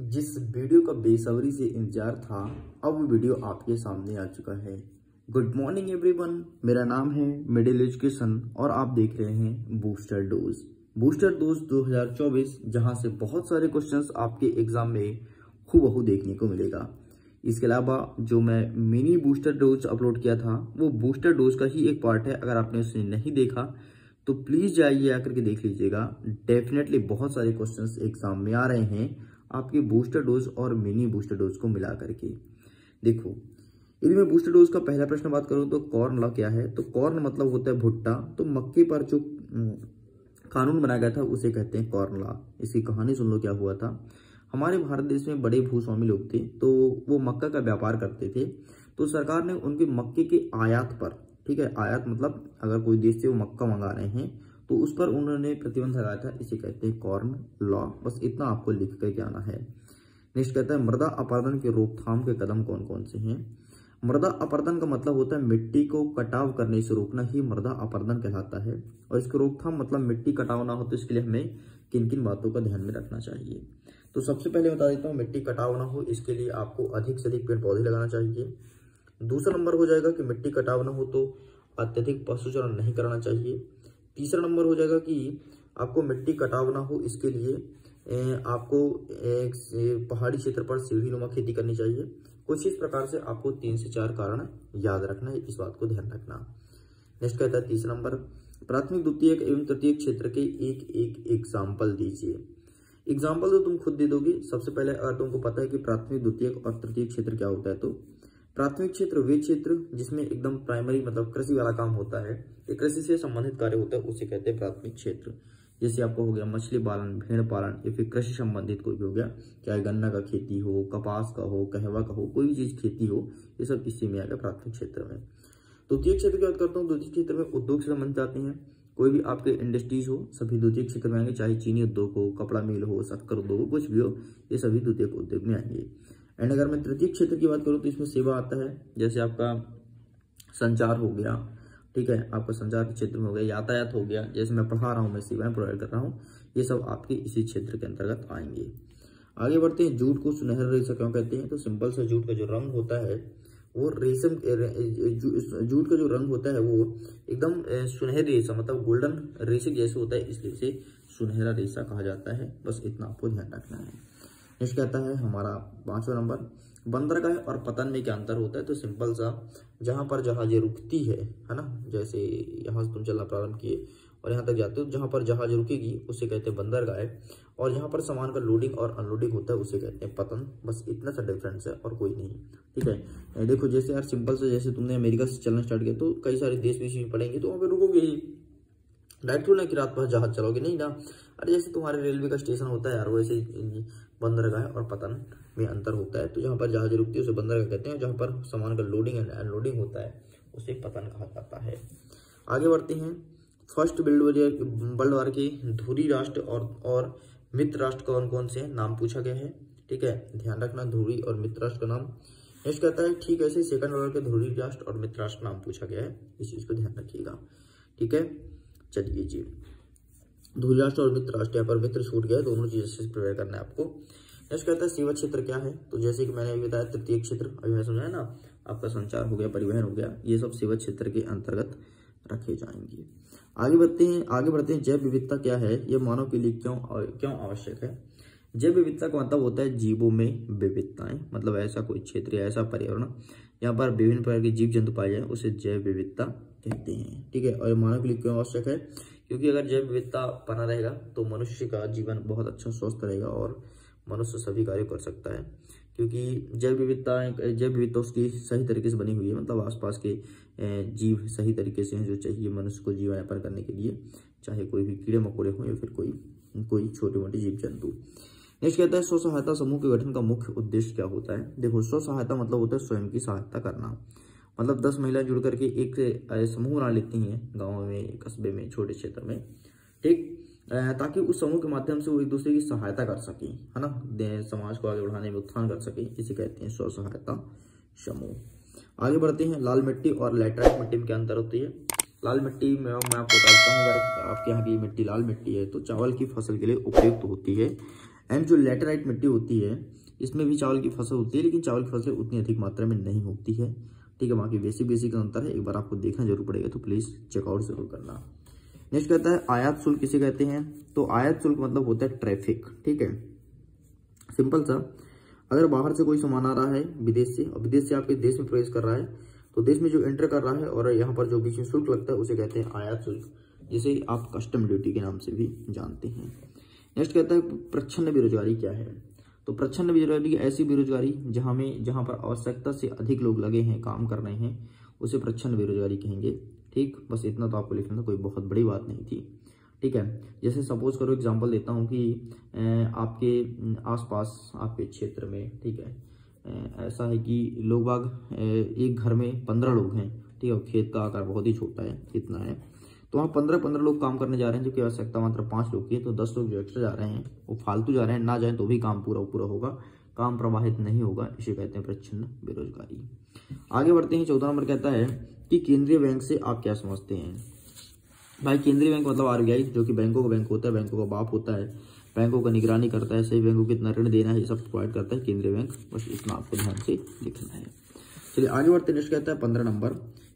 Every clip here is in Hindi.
जिस वीडियो का बेसब्री से इंतजार था, अब वो वीडियो आपके सामने आ चुका है। गुड मॉर्निंग एवरीवन, मेरा नाम है मिडिल एजुकेशन और आप देख रहे हैं बूस्टर डोज। बूस्टर डोज 2024, जहां से बहुत सारे क्वेश्चंस आपके एग्जाम में हूबहू देखने को मिलेगा। इसके अलावा जो मैं मिनी बूस्टर डोज अपलोड किया था, वो बूस्टर डोज का ही एक पार्ट है। अगर आपने उसे नहीं देखा तो प्लीज जाइए आकर के देख लीजिएगा। डेफिनेटली बहुत सारे क्वेश्चंस एग्जाम में आ रहे हैं आपके बूस्टर डोज और मिनी बूस्टर डोज को मिला करके। देखो, यदि मैं बूस्टर डोज का पहला प्रश्न बात करूं तो कॉर्न लॉ क्या है, तो कॉर्न मतलब होता है भुट्टा। तो मक्के पर जो कानून बनाया गया था उसे कहते हैं कॉर्न लॉ। इसकी कहानी सुन लो क्या हुआ था। हमारे भारत देश में बड़े भूस्वामी लोग थे, तो वो मक्का का व्यापार करते थे। तो सरकार ने उनके मक्के के आयात पर, ठीक है, आयात मतलब अगर कोई देश से वो मक्का मंगा रहे हैं तो उस पर उन्होंने प्रतिबंध लगाया था। इसे कहते हैं कॉर्न लॉ। बस इतना आपको लिख करके आना है। नेक्स्ट कहता है मृदा अपरदन के रोकथाम के कदम कौन कौन से हैं। मृदा अपरदन का मतलब होता है मिट्टी को कटाव करने से रोकना ही मृदा अपरदन कहलाता है। और इसके रोकथाम मतलब मिट्टी कटाव ना हो, तो इसके लिए हमें किन किन बातों का ध्यान में रखना चाहिए। तो सबसे पहले बता देता हूँ, मिट्टी कटाव ना हो इसके लिए आपको अधिक से अधिक पेड़ पौधे लगाना चाहिए। दूसरा नंबर हो जाएगा कि मिट्टी कटाव ना हो तो अत्यधिक पशुचारण नहीं कराना चाहिए। तीसरा नंबर हो जाएगा कि आपको मिट्टी कटाव ना हो इसके लिए आपको एक पहाड़ी क्षेत्र पर सीढ़ीनुमा खेती करनी चाहिए। कुछ इस प्रकार से आपको 3 से 4 कारण याद रखना है, इस बात को ध्यान रखना। नेक्स्ट कहता है तीसरा नंबर, प्राथमिक द्वितीयक एवं तृतीयक क्षेत्र के एक एग्जाम्पल दीजिए। एग्जाम्पल तो तुम खुद दे दोगे। सबसे पहले अगर तुमको पता है कि प्राथमिक द्वितीयक और तृतीयक क्षेत्र क्या होता है, तो प्राथमिक क्षेत्र वे क्षेत्र जिसमें एकदम प्राइमरी मतलब कृषि वाला काम होता है, एक कृषि से संबंधित कार्य होता है, उसे कहते हैं प्राथमिक क्षेत्र। जैसे आपको हो गया मछली पालन, भेड़ पालन या फिर कृषि संबंधित कोई भी हो गया, चाहे गन्ना का खेती हो, कपास का हो, कहवा का हो, कोई भी चीज खेती हो, ये सब इसी में आएगा प्राथमिक क्षेत्र में। द्वितीय क्षेत्र की बात करता हूँ, द्वितीय क्षेत्र में उद्योग से संबंधित आते हैं। कोई भी आपके इंडस्ट्रीज हो, सभी द्वितीय क्षेत्र में आएंगे, चाहे चीनी उद्योग हो, कपड़ा मिल हो, शक्कर उद्योग हो, कुछ भी हो, ये सभी द्वितीय उद्योग में आएंगे। एंड अगर मैं तृतीय क्षेत्र की बात करूँ तो इसमें सेवा आता है। जैसे आपका संचार हो गया, ठीक है, आपका संचार के क्षेत्र में हो गया, यातायात हो गया, जैसे मैं पढ़ा रहा हूँ, मैं सेवाएं प्रोवाइड कर रहा हूँ, ये सब आपके इसी क्षेत्र के अंतर्गत आएंगे। आगे बढ़ते हैं, जूट को सुनहरा रेशा क्यों कहते हैं, तो सिंपल सा जूट का जो रंग होता है वो रेशम, जूट का जो रंग होता है वो एकदम सुनहरी रेशा मतलब गोल्डन रेशे जैसे होता है, इसलिए इसे सुनहरा रेशा कहा जाता है। बस इतना आपको ध्यान रखना है। नेक्स्ट कहता है हमारा 5वां नंबर, बंदरगाह और पतन में क्या अंतर होता है, तो सिंपल सा, जहां पर जहाजें रुकती है ना, जैसे यहाँ से तुम चलना प्रारंभ किए और यहाँ तक जाते हो, जहां पर जहाज रुकेगी उसे कहते हैं बंदरगाह, और जहां पर सामान का लोडिंग और अनलोडिंग होता है उसे कहते हैं पतन। बस इतना सा डिफरेंस है और कोई नहीं, ठीक है। देखो जैसे यार सिंपल से, जैसे तुमने अमेरिका से चलना स्टार्ट किया तो कई सारे देश विदेश में पड़ेंगे, तो वहाँ पे रुकोगे ही, डायरेक्ट थोड़ा कि रात भर जहाज चलाओगे, नहीं ना। अरे जैसे तुम्हारे रेलवे का स्टेशन होता है यार, वैसे बंदरगाह और पतन में अंतर होता है। तो जहाँ पर जहाज रुकती है उसे बंदरगाह कहते हैं, जहाँ पर सामान का लोडिंग एंड अनलोडिंग होता है उसे पतन कहा जाता है। आगे बढ़ते हैं, फर्स्ट वर्ल्ड वार के धुरी राष्ट्र और मित्र राष्ट्र कौन कौन से नाम पूछा गया है, ठीक है, ध्यान रखना धुरी और मित्र राष्ट्र का नाम। नेक्स्ट कहता है ठीक ऐसे सेकंड वर्ल्ड के धुरी राष्ट्र और मित्र राष्ट्र नाम पूछा गया है, इस चीज को ध्यान रखिएगा, ठीक है। चलिए जी, धुरी राष्ट्र और मित्र राष्ट्र, यहाँ पर मित्र छूट गया, दोनों चीजें से प्रिपेयर करना है आपको। नेक्स्ट कहता है सेवा क्षेत्र क्या है, तो जैसे कि मैंने अभी बताया तृतीय क्षेत्र, अभी मैं समझाया ना, आपका संचार हो गया, परिवहन हो गया, ये सब सेवा क्षेत्र के अंतर्गत रखे जाएंगे। आगे बढ़ते हैं, जैव विविधता क्या है, ये मानव के लिए क्यों आवश्यक है। जैव विविधता का मतलब होता है जीवों में विविधताएं, मतलब ऐसा कोई क्षेत्र या ऐसा पर्यावरण यहाँ पर विभिन्न प्रकार के जीव जंतु पाए जाए उसे जैव विविधता कहते हैं, ठीक है। और मानव के लिए क्यों आवश्यक है, क्योंकि अगर जैव विविधता बना रहेगा तो मनुष्य का जीवन बहुत अच्छा स्वस्थ रहेगा और मनुष्य सभी कार्य कर सकता है। क्योंकि जैव विविधता उसकी सही तरीके से बनी हुई है, मतलब आसपास के जीव सही तरीके से हैं जो चाहिए मनुष्य को जीवन यापन करने के लिए, चाहे कोई भी कीड़े मकोड़े हों या फिर कोई छोटे मोटे जीव जंतु। नेक्स्ट कहता है स्व सहायता समूह के गठन का मुख्य उद्देश्य क्या होता है। देखो, स्व सहायता मतलब होता है स्वयं की सहायता करना, मतलब 10 महिला जुड़ करके एक समूह बना लेती हैं गाँव में, कस्बे में, छोटे क्षेत्र में, ठीक, ताकि उस समूह के माध्यम से वो एक दूसरे की सहायता कर सके, है ना, समाज को आगे बढ़ाने में उत्थान कर सके, इसे कहते हैं स्व सहायता समूह। आगे बढ़ते हैं, लाल मिट्टी और लैटराइट मिट्टी में क्या अंतर होती है। लाल मिट्टी में मैं आपको बताता हूँ, अगर आपके यहाँ की मिट्टी लाल मिट्टी है तो चावल की फसल के लिए उपयुक्त होती है। एंड जो लैटेराइट मिट्टी होती है इसमें भी चावल की फसल होती है, लेकिन चावल की फसल उतनी अधिक मात्रा में नहीं होती है। ठीक है, बाकी बेसिक अंतर है, एक बार आपको देखना जरूर पड़ेगा, तो प्लीज चेकआउट जरूर करना। नेक्स्ट कहता है आयात शुल्क किसे कहते हैं? तो आयात शुल्क मतलब होता है ट्रैफिक। ठीक है, सिंपल सा, अगर बाहर से कोई सामान आ रहा है विदेश से, और विदेश से आपके देश में प्रवेश कर रहा है, तो देश में जो एंटर कर रहा है और यहाँ पर जो बीच में शुल्क लगता है उसे कहते हैं आयात शुल्क, जिसे आप कस्टम ड्यूटी के नाम से भी जानते हैं। नेक्स्ट कहता है प्रच्छन्न बेरोजगारी क्या है? तो प्रच्छन्न बेरोजगारी ऐसी बेरोजगारी जहां पर आवश्यकता से अधिक लोग लगे हैं, काम कर रहे हैं, उसे प्रच्छन्न बेरोजगारी कहेंगे। ठीक, बस इतना तो आपको लिखना था, कोई बहुत बड़ी बात नहीं थी। ठीक है, जैसे सपोज करो, एग्जांपल देता हूं कि आपके आसपास आपके क्षेत्र में, ठीक है, ऐसा है कि लोग बाग एक घर में 15 लोग हैं। ठीक है, खेत का आकार बहुत ही छोटा है, इतना है, तो वहाँ 15 लोग काम करने जा रहे हैं, जबकि आवश्यकता मात्र 5 लोग की है। तो 10 लोग जो एक्स्ट्रा जा रहे हैं वो फालतू जा रहे हैं, ना जाए तो भी काम पूरा होगा, काम प्रवाहित नहीं होगा, इसे कहते हैं प्रच्छन्न बेरोजगारी। आगे बढ़ते हैं, 14 नंबर कहता है कि केंद्रीय बैंक से आप क्या समझते हैं? भाई केंद्रीय बैंक मतलब RBI, जो कि बैंकों का बैंक होता है, बैंकों का बाप होता है, बैंकों का निगरानी करता है, सही बैंकों को कितना ऋण देना है ये सब प्रोवाइड करता है केंद्रीय बैंक। बस इतना आपको ध्यान से लिखना है। चलिए आगे बढ़ते, नेक्स्ट कहता है 15 नंबर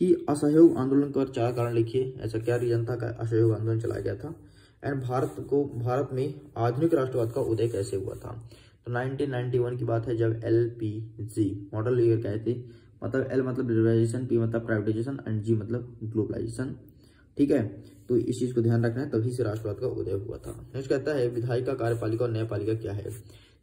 कि असहयोग आंदोलन का 4 कारण लिखिए। ऐसा क्या रीजन था का असहयोग आंदोलन चलाया गया था? एंड भारत में आधुनिक राष्ट्रवाद का उदय कैसे हुआ था? तो 1991 की बात है, जब LPG मॉडल लीगर कहे थे, मतलब L मतलब लिबरलाइजेशन, P मतलब प्राइवेटाइजेशन एंड G मतलब ग्लोबलाइजेशन। ठीक है, तो इस चीज को ध्यान रखना है, तभी से राष्ट्रवाद का उदय हुआ था। नेक्स्ट कहता है विधायिका, कार्यपालिका और न्यायपालिका क्या है?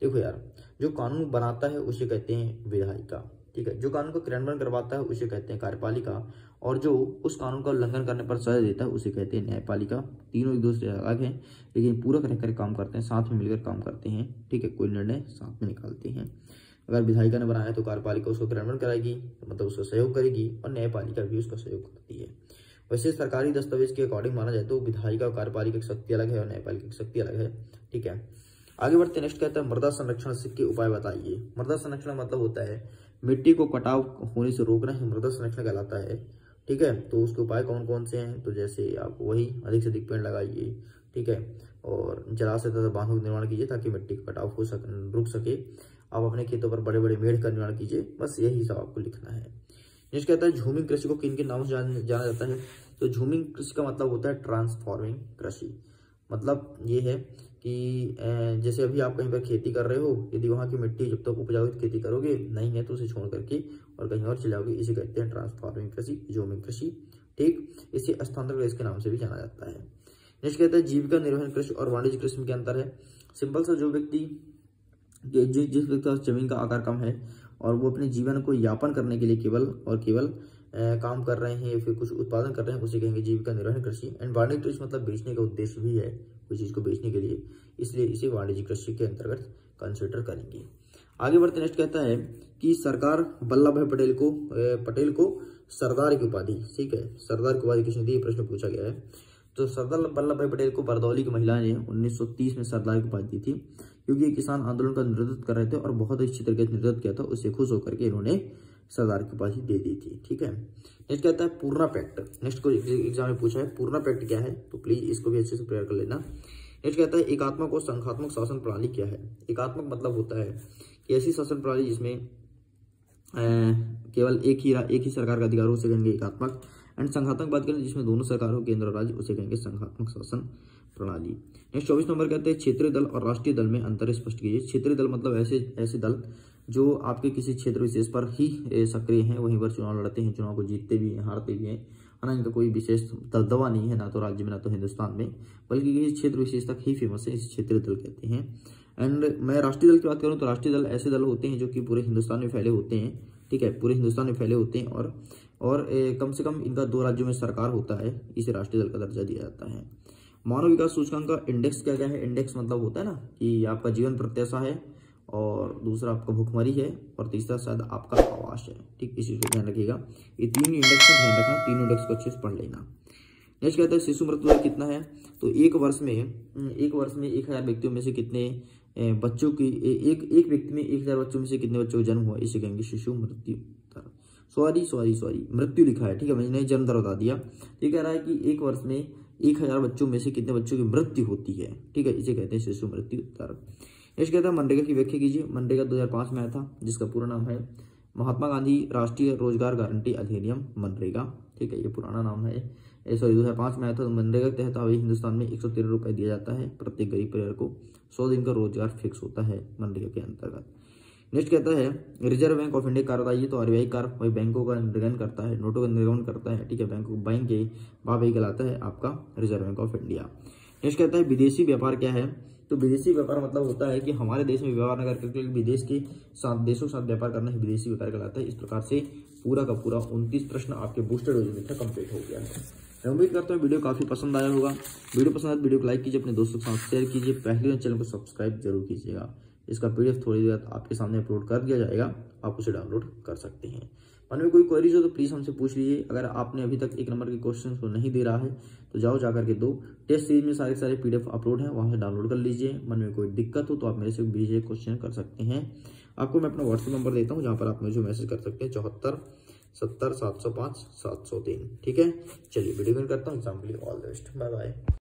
देखो यार, जो कानून बनाता है उसे कहते हैं विधायिका। ठीक है, जो कानून को क्रियान्वयन करवाता है उसे कहते हैं कार्यपालिका, और जो उस कानून का उल्लंघन करने पर सजा देता है उसे कहते हैं न्यायपालिका। तीनों एक दूसरे अलग हैं, लेकिन पूरक रहकर काम करते हैं, साथ में मिलकर काम करते हैं। ठीक है, कोई निर्णय साथ में निकालते हैं। अगर विधायिका ने बनाया तो कार्यपालिका उसको क्रियान्वयन कराएगी, मतलब उसका सहयोग करेगी, और न्यायपालिका भी उसका सहयोग करती है। वैसे सरकारी दस्तावेज के अकॉर्डिंग माना जाए तो विधायिका और कार्यपालिका की शक्ति अलग है और न्यायपालिका की शक्ति अलग है। ठीक है, आगे बढ़ते, नेक्स्ट कहता है मृदा संरक्षण के उपाय बताइए। मृदा संरक्षण मतलब होता है मिट्टी को कटाव होने से रोकना ही मृदा संरक्षण कहलाता है। ठीक है, तो उसके उपाय कौन कौन से हैं? तो जैसे आप वही अधिक से अधिक पेड़ लगाइए। ठीक है, और जलाशय तथा बांधों का निर्माण कीजिए ताकि मिट्टी का कटाव रुक सके। आप अपने खेतों पर बड़े बड़े मेढ़ का निर्माण कीजिए। बस यही सब आपको लिखना है। नेक्स्ट कहता है झूमिंग कृषि को किन किन नामों से जाना जाता है? तो झूमिंग कृषि का मतलब होता है ट्रांसफॉर्मिंग कृषि। मतलब ये है कि जैसे अभी आप कहीं पर खेती कर रहे हो, यदि वहां की मिट्टी जब तक उपजाऊ खेती करोगे, नहीं है तो उसे छोड़ करके और कहीं और चले जाओगे, इसे कहते हैं ट्रांसफॉर्मिंग कृषि, झूमिंग कृषि। ठीक, इसे स्थानांतरण कृषि के नाम से भी जाना जाता है। नेक्स्ट कहता है जीविका निर्वहन कृषि और वाणिज्य कृषि में क्या अंतर है? सिंपल सा, जो व्यक्ति जिस व्यक्ति का जमीन का आकार कम है और वो अपने जीवन को यापन करने के लिए केवल काम कर रहे हैं या फिर कुछ उत्पादन कर रहे हैं, उसे कहेंगे जीविका निर्वहन कृषि। एंड वाणिज्य कृषि मतलब बेचने का उद्देश्य भी है कोई चीज को बेचने के लिए, इसलिए इसे वाणिज्य कृषि के अंतर्गत कंसिडर करेंगे। आगे बढ़ते, नेक्स्ट कहता है कि सरकार वल्लभ भाई पटेल को सरदार की उपाधि, ठीक है, सरदार की उपाधि किसने दी? प्रश्न पूछा गया है। तो सरदार वल्लभ भाई पटेल को बरदौली की महिला ने 1930 में सरदार की उपाधि दी थी, क्योंकि ये किसान आंदोलन का नेतृत्व कर रहे थे और बहुत अच्छी तरीके से नेतृत्व किया था। उससे खुश होकर के इन्होंने सरदार की उपाधि दे दी थी। ठीक है, नेक्स्ट कहता है पूर्णा पैक्ट। नेक्स्ट को एग्जाम में पूछा है पूर्णा पैक्ट क्या है, तो प्लीज इसको भी अच्छे से प्रिपेयर कर लेना। नेक्स्ट कहता है एकात्मक और संघात्मक शासन प्रणाली क्या है? एकात्मक मतलब होता है कि ऐसी शासन प्रणाली जिसमें केवल एक ही सरकार का अधिकार हो, उसे कहेंगे एकात्मक। एंड संघात्मक बात करें जिसमें दोनों सरकार हो, केंद्र और राज्य, उसे कहेंगे संघात्मक शासन प्रणाली। नेक्स्ट 24 नंबर कहते हैं क्षेत्रीय दल और राष्ट्रीय दल में अंतर स्पष्ट कीजिए। क्षेत्रीय दल मतलब ऐसे दल जो आपके किसी क्षेत्र विशेष पर ही सक्रिय हैं, वहीं पर चुनाव लड़ते हैं, चुनाव को जीतते भी हैं, हारते भी हैं, है ना। इनका कोई विशेष दबदबा नहीं है, ना तो राज्य में ना तो हिंदुस्तान में, बल्कि किसी क्षेत्र विशेष तक ही फेमस है, इसे क्षेत्रीय दल कहते हैं। एंड मैं राष्ट्रीय दल की बात करूं तो राष्ट्रीय दल ऐसे दल होते हैं जो कि पूरे हिंदुस्तान में फैले होते हैं। ठीक है, पूरे हिंदुस्तान में फैले होते हैं और कम से कम इनका 2 राज्यों में सरकार होता है, इसे राष्ट्रीय दल का दर्जा दिया जाता है। मानव विकास सूचकांक का इंडेक्स क्या क्या है? इंडेक्स मतलब होता है ना कि आपका जीवन प्रत्याशा है, और दूसरा आपका भुखमरी है, और तीसरा शायद आपका आवास है। ठीक, इसी को ध्यान रखिएगा, ये 3 इंडेक्स का ध्यान रखना, 3 इंडेक्स को अच्छे से पढ़ लेना। नेक्स्ट कहता है शिशु मृत्यु दर कितना है? तो एक वर्ष में 1000 व्यक्तियों में से कितने बच्चों की एक व्यक्ति में 1000 बच्चों में से कितने बच्चों का जन्म हुआ, इसे कहेंगे शिशु मृत्यु दर। सॉरी मृत्यु लिखा है, ठीक है, मैंने जन्म दर बता दिया। ये कह रहा है कि एक वर्ष में 1000 बच्चों में से कितने बच्चों की मृत्यु होती है, ठीक है, इसे कहते हैं शिशु मृत्यु दर। नेक्स्ट कहता है मनरेगा की व्याख्या कीजिए। मनरेगा 2005 में आया था, जिसका पूरा नाम है महात्मा गांधी राष्ट्रीय रोजगार गारंटी अधिनियम मनरेगा। ठीक है, ये पुराना नाम है। 2005 में आया था। मनरेगा के तहत अभी हिंदुस्तान में 113 रुपये दिया जाता है प्रत्येक गरीब परिवार को। 100 दिन का रोजगार फिक्स होता है मनरेगा के अंतर्गत। नेक्स्ट कहता है रिजर्व बैंक ऑफ इंडिया कार्यदायी, तो कार्यवाही कार्य वही बैंकों का निर्गमन करता है, नोटों का निर्गमन करता है। ठीक है, बैंक के वाह कहलाता है आपका reserve bank of India. Next कहता है विदेशी व्यापार क्या है। तो विदेशी व्यापार मतलब होता है कि हमारे देश में व्यापार न करके विदेश के साथ देशों के साथ व्यापार करना ही विदेशी व्यापार कहलाता है। इस प्रकार से पूरा का पूरा 29 प्रश्न आपके बूस्टर डोज में कंप्लीट हो गया है। मैं उम्मीद करता हूँ वीडियो काफी पसंद आया होगा। वीडियो पसंद आया तो वीडियो को लाइक कीजिए, अपने दोस्तों के साथ शेयर कीजिए, पहले बार चैनल को सब्सक्राइब जरूर कीजिएगा। इसका PDF थोड़ी देर आपके सामने अपलोड कर दिया जाएगा, आप उसे डाउनलोड कर सकते हैं। मन में कोई क्वेरीज हो तो प्लीज हमसे पूछ लीजिए। अगर आपने अभी तक 1 नंबर के क्वेश्चन को नहीं दे रहा है तो जाओ जाकर के 2 टेस्ट सीरीज में सारे PDF अपलोड हैं, वहां से डाउनलोड कर लीजिए। मन में कोई दिक्कत हो तो आप मेरे से भेजिए, क्वेश्चन कर सकते हैं। आपको मैं अपना व्हाट्सएप नंबर देता हूँ, जहाँ पर आप मुझे मैसेज कर सकते हैं 74 70 705 703। ठीक है, चलिए वीडियो करता हूँ। एग्जाम के लिए all the best, bye bye.